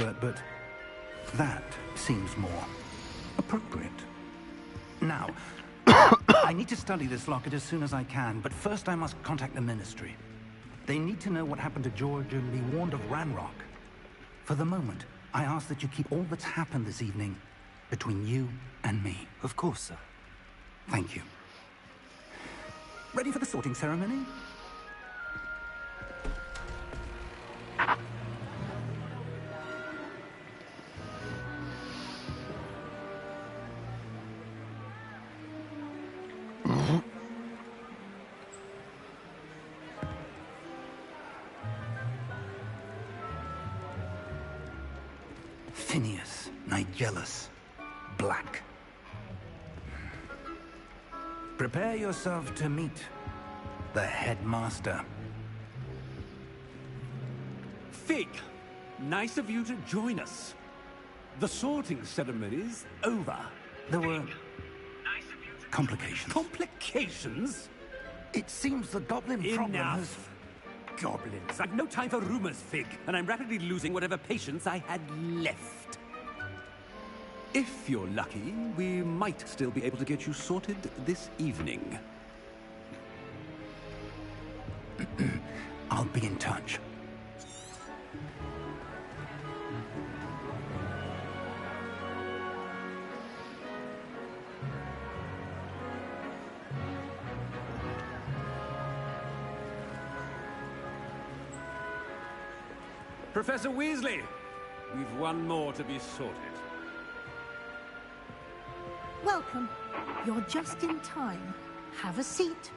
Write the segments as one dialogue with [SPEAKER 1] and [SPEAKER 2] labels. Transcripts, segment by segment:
[SPEAKER 1] expert, but that seems more appropriate. Now, I need to study this locket as soon as I can, but first I must contact the Ministry. They need to know what happened to George and be warned of Ranrock. For the moment, I ask that you keep all that's happened this evening between you and me.
[SPEAKER 2] Of course, sir.
[SPEAKER 1] Thank you. Ready for the sorting ceremony? Phineas, Nigellus, Black. Prepare yourself to meet the headmaster.
[SPEAKER 3] Fig, nice of you to join us. The sorting ceremony's over.
[SPEAKER 1] There were complications.
[SPEAKER 3] Complications?
[SPEAKER 1] It seems the goblin problem has...
[SPEAKER 3] Enough. Goblins. I've no time for rumors, Fig, and I'm rapidly losing whatever patience I had left. If you're lucky, we might still be able to get you sorted this evening.
[SPEAKER 1] I'll be in touch.
[SPEAKER 3] Professor Weasley, we've one more to be sorted.
[SPEAKER 4] Welcome. You're just in time. Have a seat.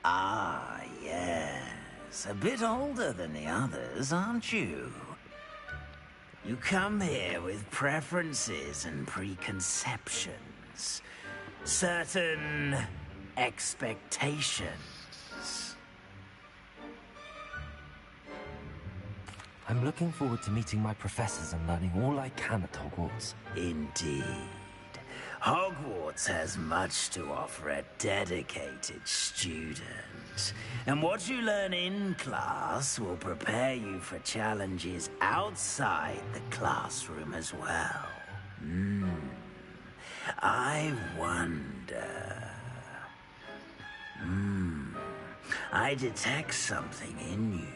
[SPEAKER 5] Ah, yes. A bit older than the others, aren't you? You come here with preferences and preconceptions. Certain expectations.
[SPEAKER 2] I'm looking forward to meeting my professors and learning all I can at Hogwarts.
[SPEAKER 5] Indeed. Hogwarts has much to offer a dedicated student. And what you learn in class will prepare you for challenges outside the classroom as well. I wonder... I detect something in you.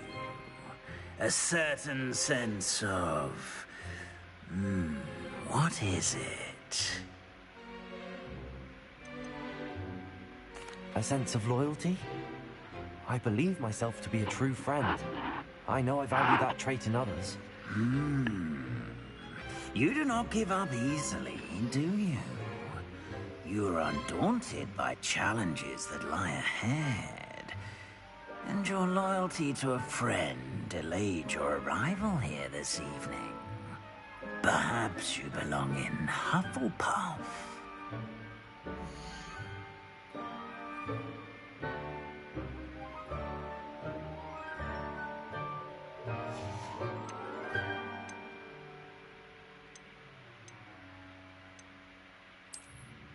[SPEAKER 5] A certain sense of... what is it?
[SPEAKER 2] A sense of loyalty? I believe myself to be a true friend. I know I value that trait in others.
[SPEAKER 5] You do not give up easily, do you? You are undaunted by challenges that lie ahead. And your loyalty to a friend delayed your arrival here this evening. Perhaps you belong in Hufflepuff.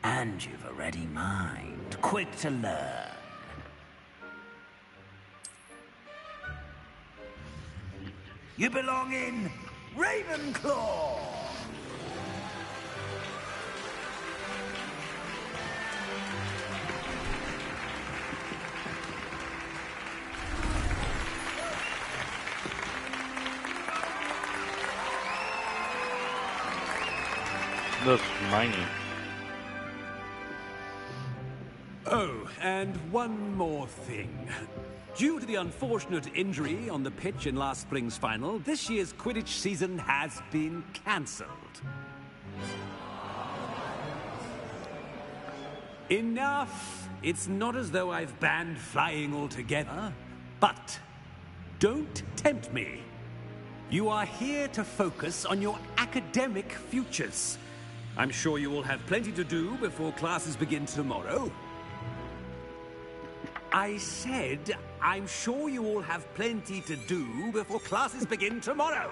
[SPEAKER 5] And you've a ready mind, quick to learn. You belong in Ravenclaw!
[SPEAKER 6] That's Hermione.
[SPEAKER 3] Oh, and one more thing. Due to the unfortunate injury on the pitch in last spring's final, this year's Quidditch season has been cancelled. Enough! It's not as though I've banned flying altogether, but don't tempt me. You are here to focus on your academic futures. I'm sure you will have plenty to do before classes begin tomorrow. I said, I'm sure you all have plenty to do before classes begin tomorrow.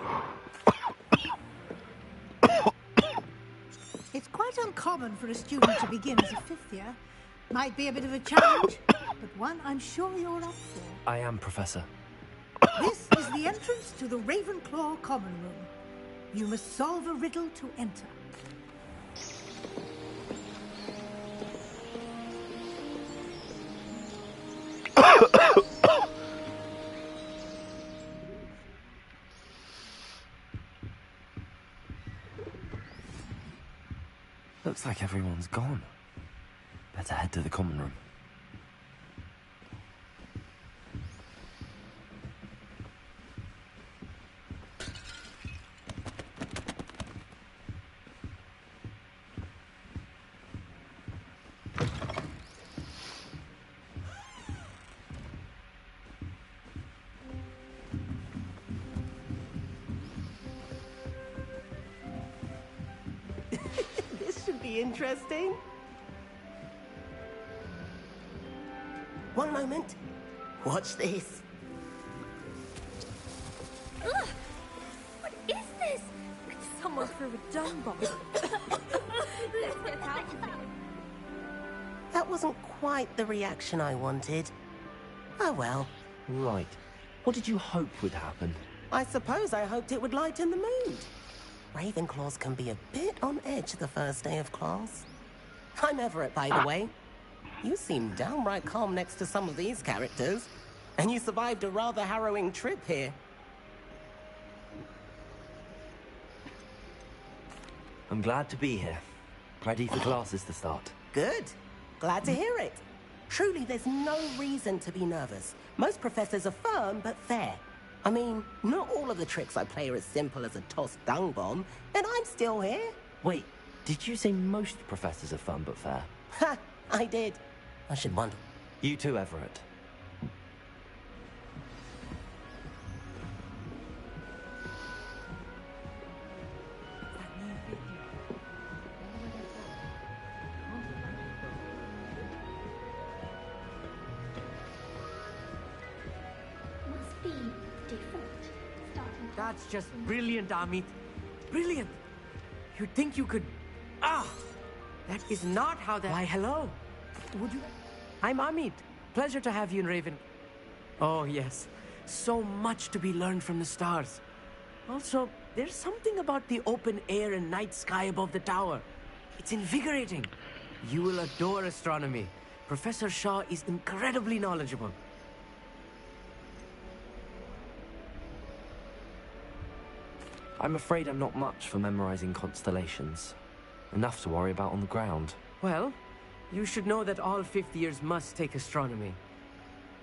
[SPEAKER 4] quite uncommon for a student to begin as a fifth year. Might be a bit of a challenge, but one I'm sure you're up for.
[SPEAKER 2] I am, Professor.
[SPEAKER 4] This is the entrance to the Ravenclaw Common Room. You must solve a riddle to enter.
[SPEAKER 2] Looks like everyone's gone. Better head to the common room.
[SPEAKER 7] Interesting. One moment. Watch this.
[SPEAKER 8] Ugh! What is this? Someone threw a dung bomb. Let's get out of here.
[SPEAKER 7] That wasn't quite the reaction I wanted. Oh well.
[SPEAKER 2] Right. What did you hope would happen?
[SPEAKER 7] I suppose I hoped it would lighten the mood. Ravenclaws can be a bit on edge the first day of class. I'm Everett, by the way. You seem downright calm next to some of these characters. And you survived a rather harrowing trip here.
[SPEAKER 2] I'm glad to be here. Ready for classes to start.
[SPEAKER 7] Good. Glad to hear it. Truly, there's no reason to be nervous. Most professors are firm but fair. I mean, not all of the tricks I play are as simple as a tossed dung bomb, and I'm still here.
[SPEAKER 2] Wait, did you say most professors are fun but fair?
[SPEAKER 7] Ha! I did. I should wonder.
[SPEAKER 2] You too, Everett.
[SPEAKER 8] Must be different. Starting.
[SPEAKER 9] That's just brilliant, Amit. Brilliant. You'd think you could... Ah! That is not how that... Why, hello. Would you... I'm Amit. Pleasure to have you in Raven. Oh, yes. So much to be learned from the stars. Also, there's something about the open air and night sky above the tower. It's invigorating. You will adore astronomy. Professor Shaw is incredibly knowledgeable.
[SPEAKER 2] I'm afraid I'm not much for memorizing constellations. Enough to worry about on the ground.
[SPEAKER 9] Well, you should know that all fifth years must take astronomy.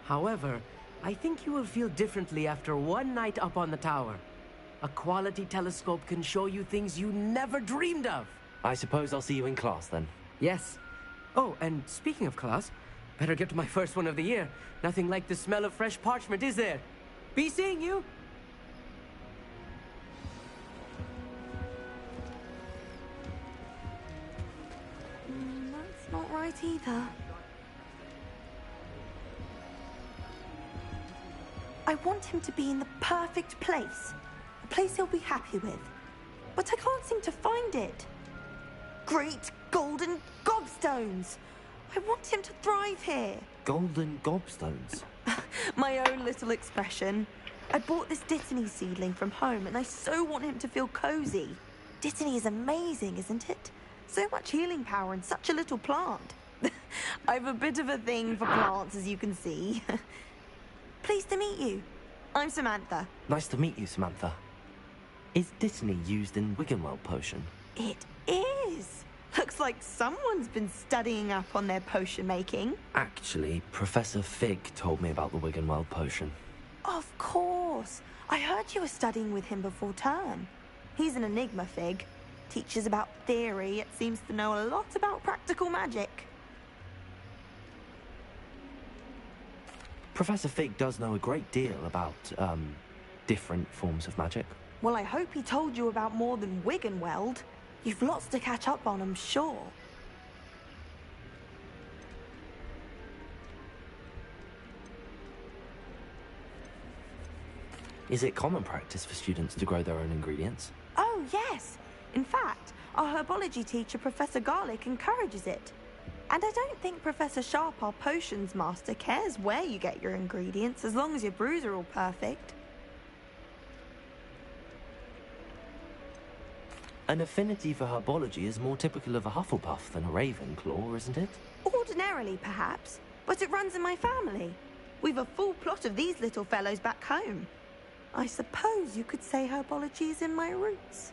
[SPEAKER 9] However, I think you will feel differently after one night up on the tower. A quality telescope can show you things you never dreamed of.
[SPEAKER 2] I suppose I'll see you in class then.
[SPEAKER 9] Yes. Oh, and speaking of class, better get to my first one of the year. Nothing like the smell of fresh parchment, is there? Be seeing you!
[SPEAKER 8] That's not right either.
[SPEAKER 10] I want him to be in the perfect place. A place he'll be happy with. But I can't seem to find it. Great golden gobstones! I want him to thrive here.
[SPEAKER 2] Golden gobstones?
[SPEAKER 10] My own little expression. I bought this Dittany seedling from home and I so want him to feel cozy. Dittany is amazing, isn't it? So much healing power in such a little plant. I've a bit of a thing for plants, as you can see. Pleased to meet you. I'm Samantha.
[SPEAKER 2] Nice to meet you, Samantha. Is Dittany used in Wiggenweld potion?
[SPEAKER 10] It is. Looks like someone's been studying up on their potion making.
[SPEAKER 2] Actually, Professor Fig told me about the Wiggenweld potion.
[SPEAKER 10] Of course. I heard you were studying with him before term. He's an enigma, Fig. Teaches about theory, yet seems to know a lot about practical magic.
[SPEAKER 2] Professor Fig does know a great deal about, different forms of magic.
[SPEAKER 10] Well, I hope he told you about more than Wiggenweld. You've lots to catch up on, I'm sure.
[SPEAKER 2] Is it common practice for students to grow their own ingredients?
[SPEAKER 10] Oh, yes. In fact, Our herbology teacher, Professor Garlick, encourages it. And I don't think Professor Sharp, our potions master, cares where you get your ingredients as long as your brews are all perfect.
[SPEAKER 2] An affinity for herbology is more typical of a Hufflepuff than a Ravenclaw, isn't it?
[SPEAKER 10] Ordinarily, perhaps, but it runs in my family. We've a full plot of these little fellows back home. I suppose you could say herbology is in my roots.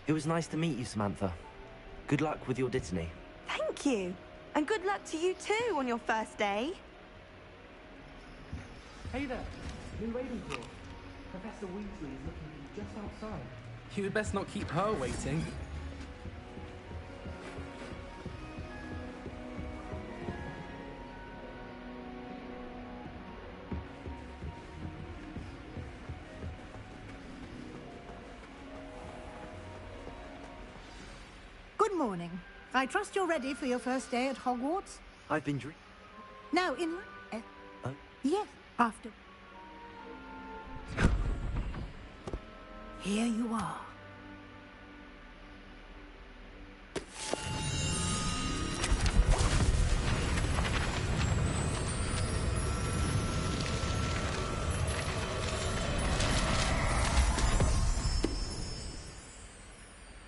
[SPEAKER 2] It was nice to meet you, Samantha. Good luck with your Dittany.
[SPEAKER 10] Thank you. And good luck to you too on your first day.
[SPEAKER 9] Hey there, new Ravenclaw. Professor Weasley is looking for you just outside. You'd best not keep her waiting.
[SPEAKER 4] Good morning. I trust you're ready for your first day at Hogwarts?
[SPEAKER 2] I've been dreaming.
[SPEAKER 4] Now, in... Yes, after... Here you are.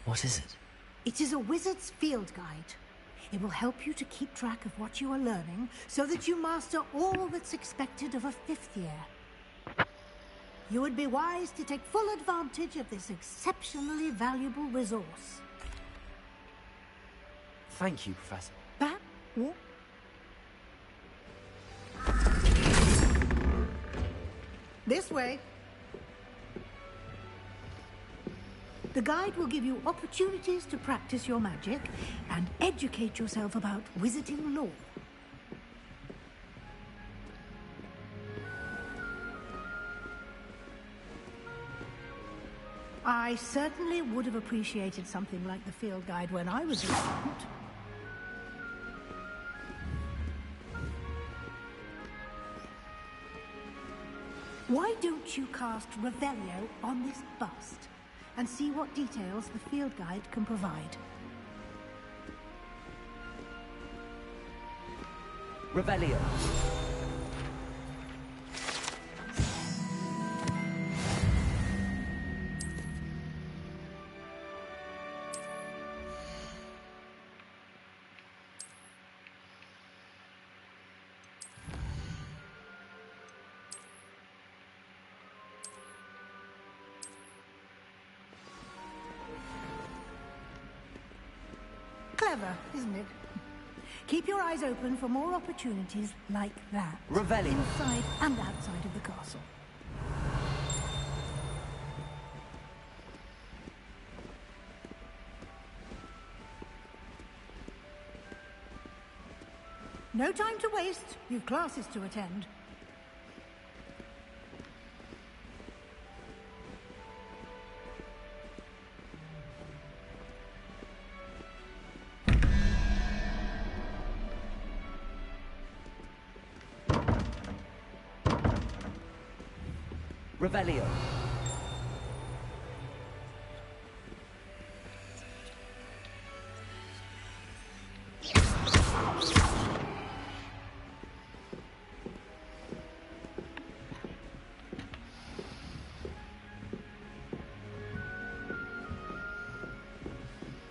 [SPEAKER 2] What is it?
[SPEAKER 4] It is a wizard's field guide. It will help you to keep track of what you are learning so that you master all that's expected of a fifth year. You would be wise to take full advantage of this exceptionally valuable resource.
[SPEAKER 2] Thank you, Professor.
[SPEAKER 4] That? What? This way. The guide will give you opportunities to practice your magic and educate yourself about wizarding lore. I certainly would have appreciated something like the field guide when I was a student. Why don't you cast Revelio on this bust and see what details the field guide can provide?
[SPEAKER 2] Revelio.
[SPEAKER 4] Clever, isn't it? Keep your eyes open for more opportunities like that.
[SPEAKER 2] Revelio.
[SPEAKER 4] Inside and outside of the castle. No time to waste. You've classes to attend.
[SPEAKER 2] Revelio.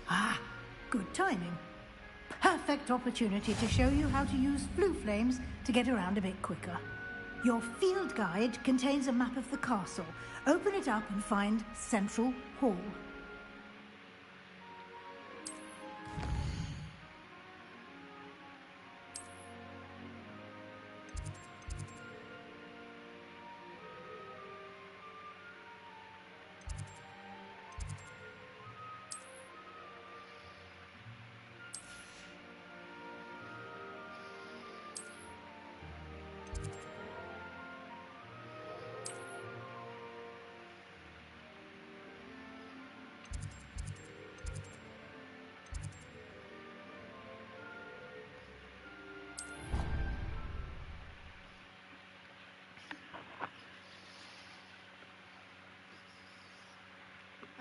[SPEAKER 4] Ah, good timing. Perfect opportunity to show you how to use flue flames to get around a bit quicker. Your field guide contains a map of the castle. Open it up and find Central Hall.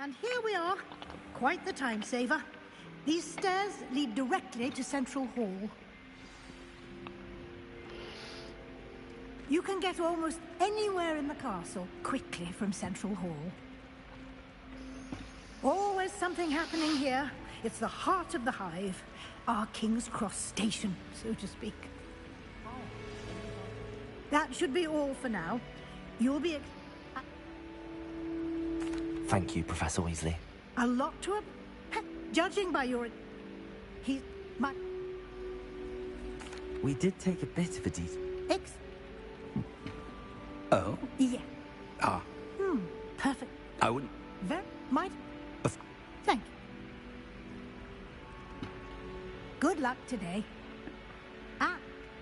[SPEAKER 4] And here we are. Quite the time saver. These stairs lead directly to Central Hall. You can get almost anywhere in the castle quickly from Central Hall. Always something happening here. It's the heart of the Hive. Our King's Cross station, so to speak. That should be all for now. You'll be...
[SPEAKER 2] Thank you, Professor Weasley.
[SPEAKER 4] A lot to... Judging by your...
[SPEAKER 2] We did take a bit of a detour.
[SPEAKER 1] Oh?
[SPEAKER 4] Yeah.
[SPEAKER 1] Ah.
[SPEAKER 4] Perfect.
[SPEAKER 1] I wouldn't...
[SPEAKER 4] Might... Thank you. Good luck today.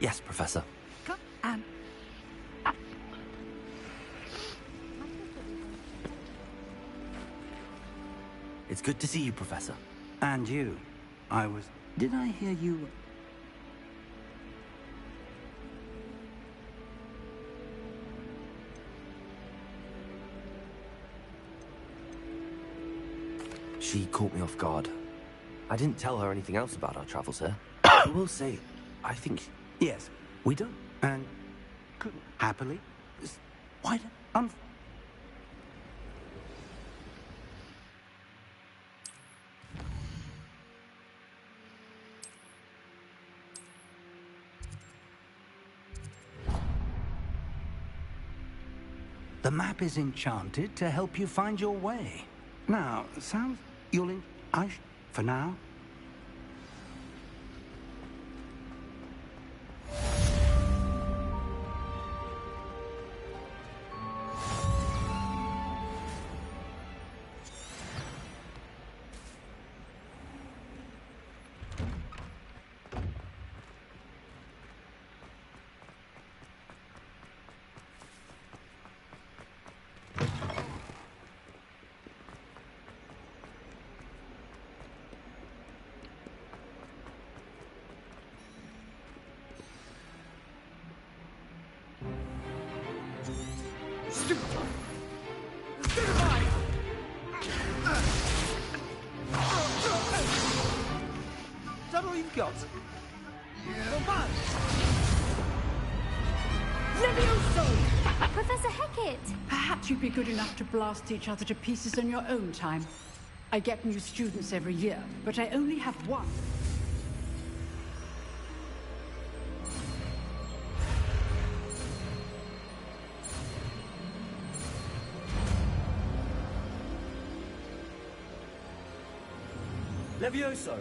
[SPEAKER 2] Yes, Professor.
[SPEAKER 4] Come and...
[SPEAKER 2] It's good to see you, Professor.
[SPEAKER 1] And you. Did I hear you...
[SPEAKER 2] She caught me off guard. I didn't tell her anything else about our travels here. I will say, I think...
[SPEAKER 1] Yes, we don't. And could happily... Why don't... The map is enchanted to help you find your way. Now, sounds... You'll in... for now.
[SPEAKER 11] Is that all you've got?
[SPEAKER 8] Levioso! Professor Hecat!
[SPEAKER 12] Perhaps you'd be good enough to blast each other to pieces in your own time. I get new students every year, but I only have one.
[SPEAKER 11] Levioso!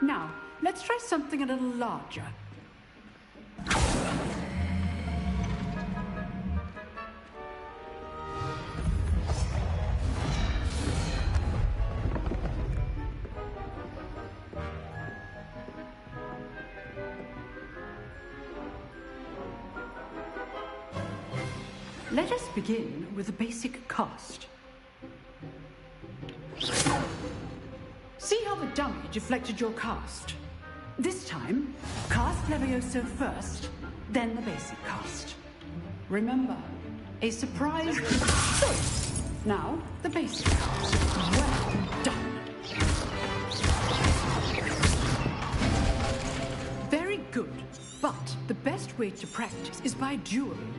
[SPEAKER 12] Now, let's try something a little larger. Let us begin with a basic cast. See how the dummy deflected your cast? This time, cast Levioso first, then the basic cast. Remember, a surprise... So, now, the basic cast. Well done. Very good, but the best way to practice is by dueling.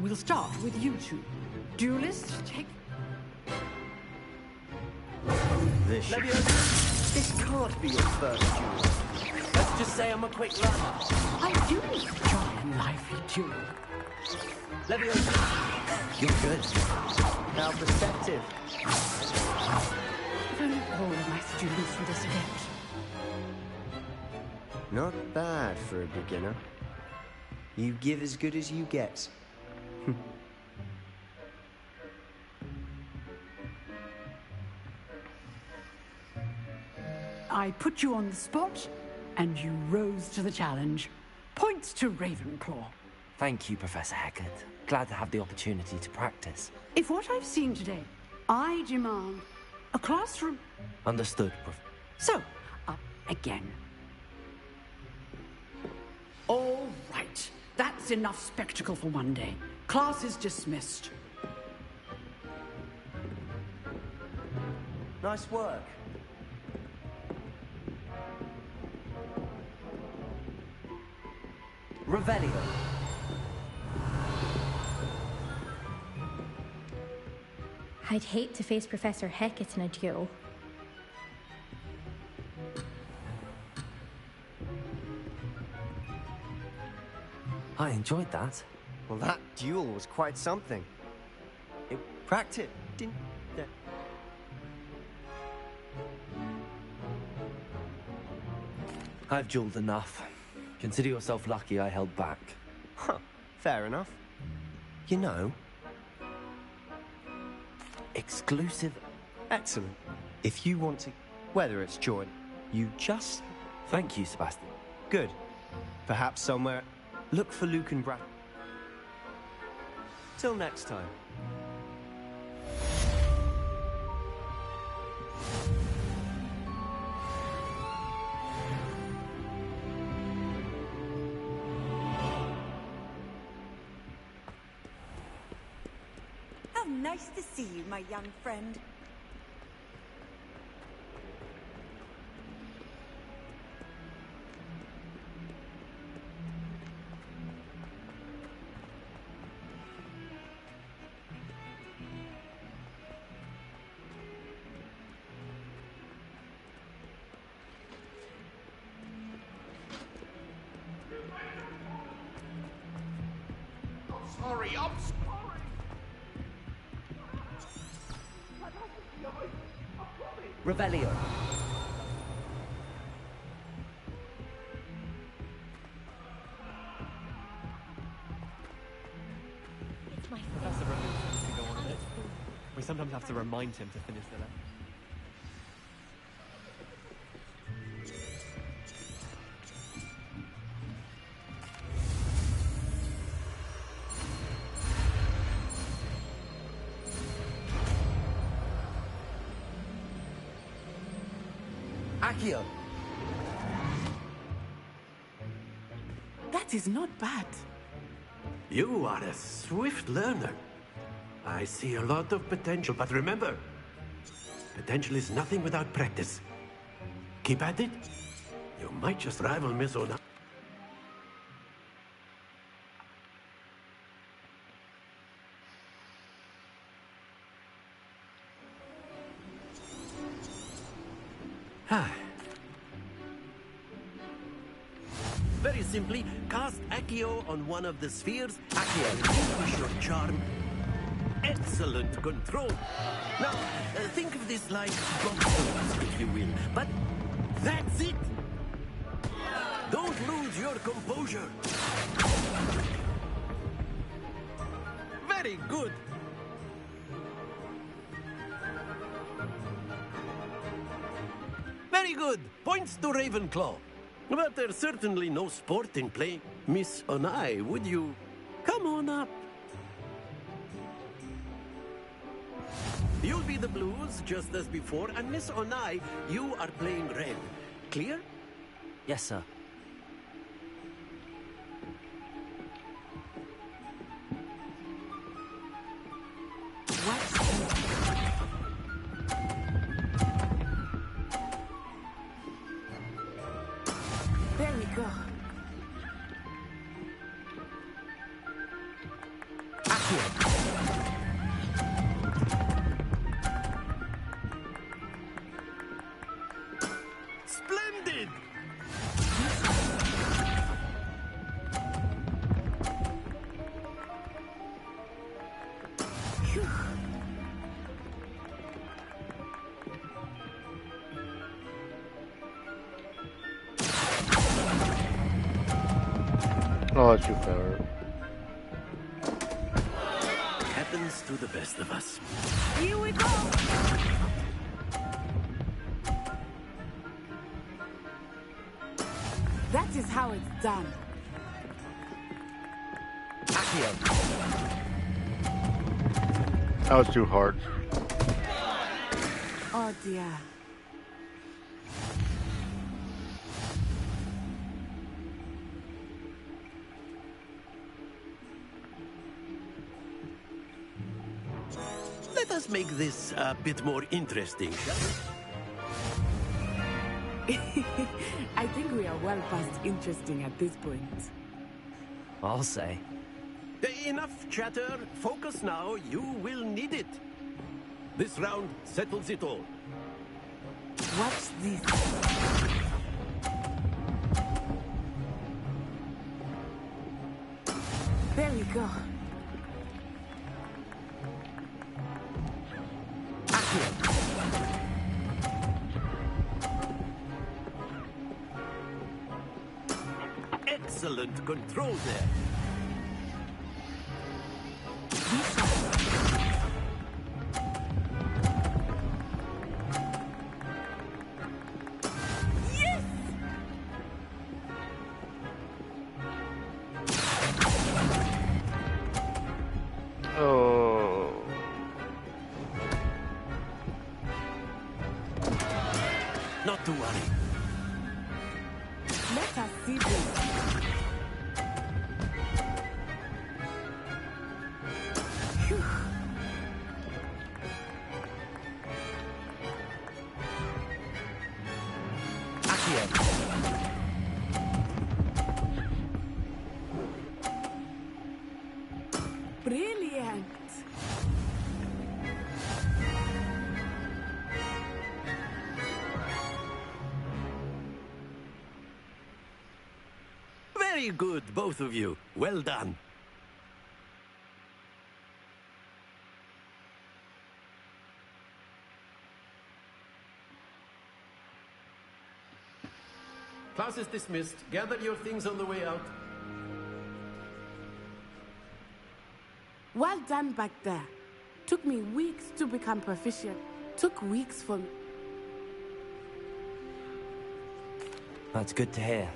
[SPEAKER 12] We'll start with you two. Duelists, take...
[SPEAKER 11] This can't be your first duel. Let's just say I'm a quick runner.
[SPEAKER 12] I do enjoy a lively duel.
[SPEAKER 11] Levioso, you're good. Now perceptive.
[SPEAKER 12] If only all of my students were this adept.
[SPEAKER 13] Not bad for a beginner. You give as good as you get.
[SPEAKER 12] I put you on the spot, and you rose to the challenge. Points to Ravenclaw.
[SPEAKER 2] Thank you, Professor Hecat. Glad to have the opportunity to practice.
[SPEAKER 12] If what I've seen today, I demand a classroom.
[SPEAKER 2] Understood, Prof.
[SPEAKER 12] So, up again. All right. That's enough spectacle for one day. Class is dismissed.
[SPEAKER 13] Nice work. Revelio.
[SPEAKER 8] I'd hate to face Professor Hecat in a duel.
[SPEAKER 2] I enjoyed that.
[SPEAKER 11] Well, that duel was quite something. It practiced, didn't it?
[SPEAKER 2] I've dueled enough. Consider yourself lucky I held back.
[SPEAKER 11] Huh, fair enough. You know...
[SPEAKER 2] Exclusive?
[SPEAKER 11] Excellent. If you want to... Whether it's join, you just...
[SPEAKER 2] Thank you, Sebastian.
[SPEAKER 11] Good. Perhaps somewhere... Look for Luke and Brad. Till next time.
[SPEAKER 14] How nice to see you, my young friend.
[SPEAKER 15] I'm sorry.
[SPEAKER 13] Revelio.
[SPEAKER 16] Professor removes him to go on a bit. We sometimes have to remind him to finish the lesson.
[SPEAKER 13] Accio.
[SPEAKER 17] That is not bad.
[SPEAKER 18] You are a swift learner. I see a lot of potential, but remember, potential is nothing without practice. Keep at it. You might just rival Miss Ona. Very simply, cast Accio on one of the spheres. Accio, use your charm. Excellent control. Now, think of this like boxers, if you will. But that's it. Don't lose your composure. Very good. Very good. Points to Ravenclaw. But there's certainly no sport in play. Miss Onai, would you come on up? You'll be the blues, just as before, and Miss Onai, you are playing red. Clear?
[SPEAKER 2] Yes, sir.
[SPEAKER 17] There we go.
[SPEAKER 18] Splendid!
[SPEAKER 6] Oh, that's your favorite.
[SPEAKER 18] Happens to the best of us.
[SPEAKER 17] Here we go. That is how it's done.
[SPEAKER 6] That was too hard.
[SPEAKER 17] Oh dear.
[SPEAKER 18] Let us make this a bit more interesting, shall we?
[SPEAKER 17] I think we are well past interesting at this point.
[SPEAKER 2] I'll say.
[SPEAKER 18] Enough chatter. Focus now. You will need it. This round settles it all.
[SPEAKER 17] Watch this. There we go.
[SPEAKER 18] Excellent control there.
[SPEAKER 6] Oh.
[SPEAKER 18] Not to worry.
[SPEAKER 17] Let us see this. Phew. Brilliant.
[SPEAKER 18] Very good, both of you. Well done. Class is dismissed. Gather your things on the way out.
[SPEAKER 17] Well done back there. Took me weeks to become proficient. Took weeks for me.
[SPEAKER 2] That's good to hear.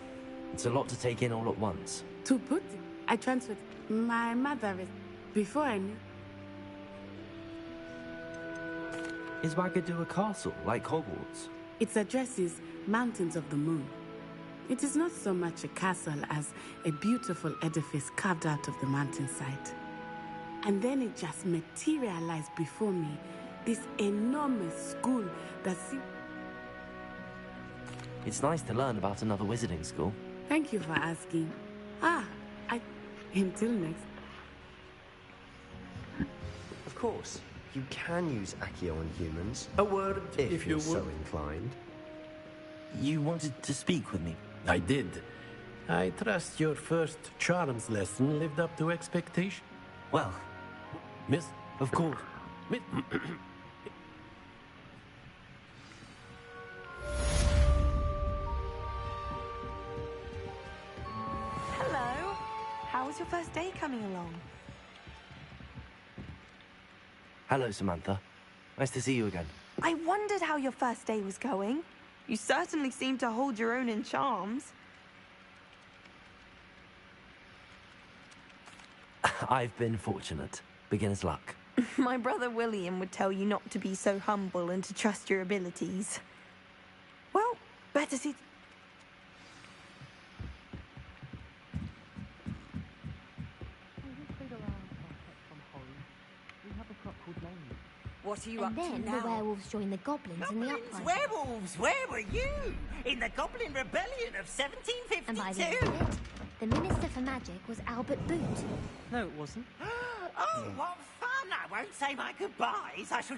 [SPEAKER 2] It's a lot to take in all at once.
[SPEAKER 17] To put it, I transferred my mother is before I knew.
[SPEAKER 2] Is Wagadu a castle, like Hogwarts?
[SPEAKER 17] Its address is Mountains of the Moon. It is not so much a castle as a beautiful edifice carved out of the mountainside. And then it just materialized before me, this enormous school that seemed...
[SPEAKER 2] It's nice to learn about another wizarding school.
[SPEAKER 17] Thank you for asking. Until next.
[SPEAKER 13] Of course, you can use Accio on humans.
[SPEAKER 18] A word,
[SPEAKER 13] if you're
[SPEAKER 18] you
[SPEAKER 13] so
[SPEAKER 18] would.
[SPEAKER 13] inclined.
[SPEAKER 2] You wanted to speak with me?
[SPEAKER 18] I did. I trust your first charms lesson lived up to expectation.
[SPEAKER 2] Well,
[SPEAKER 18] Miss?
[SPEAKER 2] Of course.
[SPEAKER 18] Miss?
[SPEAKER 10] Hello. How was your first day coming along?
[SPEAKER 2] Hello, Samantha. Nice to see you again.
[SPEAKER 10] I wondered how your first day was going. You certainly seem to hold your own in charms.
[SPEAKER 2] I've been fortunate. Beginner's luck.
[SPEAKER 10] My brother William would tell you not to be so humble and to trust your abilities. Well, better see...
[SPEAKER 14] What are you
[SPEAKER 15] And
[SPEAKER 14] up to
[SPEAKER 15] then
[SPEAKER 14] now?
[SPEAKER 15] the werewolves joined the goblins in the
[SPEAKER 14] Goblins,
[SPEAKER 15] uprising.
[SPEAKER 14] werewolves, where were you? In the Goblin Rebellion of 1752?
[SPEAKER 15] And by the end of it, the Minister for Magic was Albert Boot.
[SPEAKER 16] No, it wasn't.
[SPEAKER 14] Oh, what fun! I won't say my goodbyes. I shall